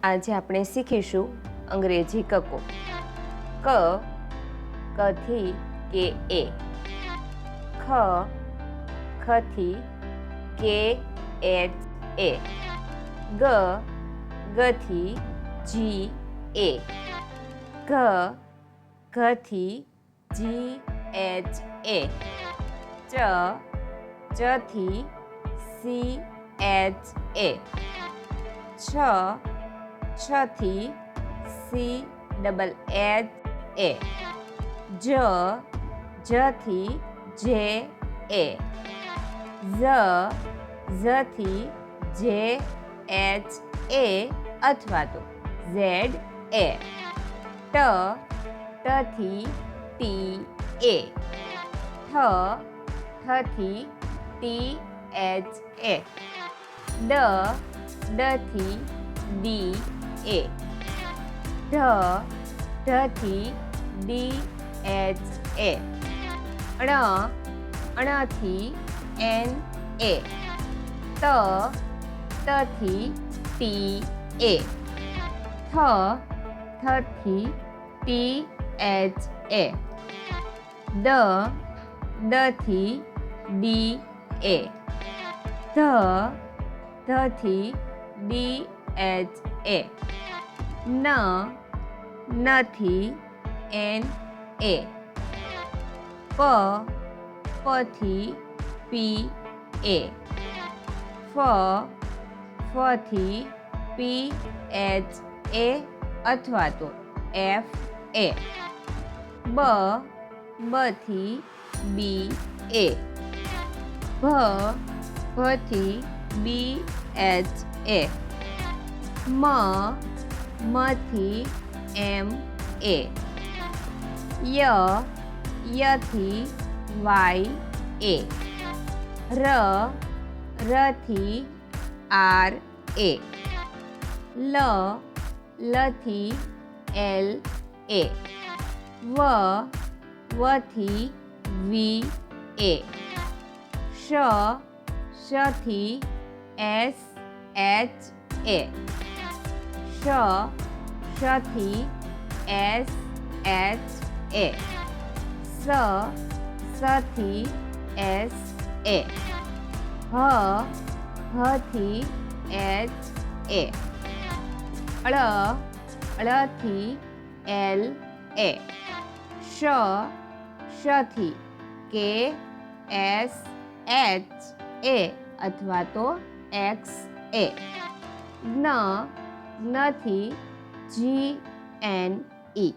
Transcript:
આજે આપણે શીખીશું અંગ્રેજી કકો. ક કથી કે એ, ખ ખથી કે એચ એ, ગ ગથી જી એ, ઘ ઘથી જી એચ એ, ચ ચથી સી એચ એ, છ છથી સી ડબલ એચ એ, જ જથી જે એ, ઝ ઝથી જે એચ એ અથવા તો ઝેડ એ, ટ ટથી ટી એ, ઠ ઠથી ટી એચ એ, ડ ડથી ડી એ, ઢ ઢથી ડી એચ એ, ણ ણથી એન એ, ત તથી ટી એ, થ થથી ટી એચ એ, દ દથી ડી એ, ધ ધથી ડી એચ એ, ન નથી એન એ, પ પથી પી એ, ફ ફથી પી એચ એ અથવા તો એફ એ, બ બથી બી એ, ભ ભથી બી એચ એ, મ મથી એમ એ, ય યથી વાય એ, ર રથી આર એ, લ લથી એલ એ, વ વથી વી એ, શ શથી એસ એચ એ, શ શથી એસ એચ એ, સ સથી એસ એ, હ હથી એચ એ, ળ ળથી એલ એ, શ શથી કે એસ એચ એ અથવા તો એક્સ એ, જ્ઞ જ્ઞથી જી એન ઈ.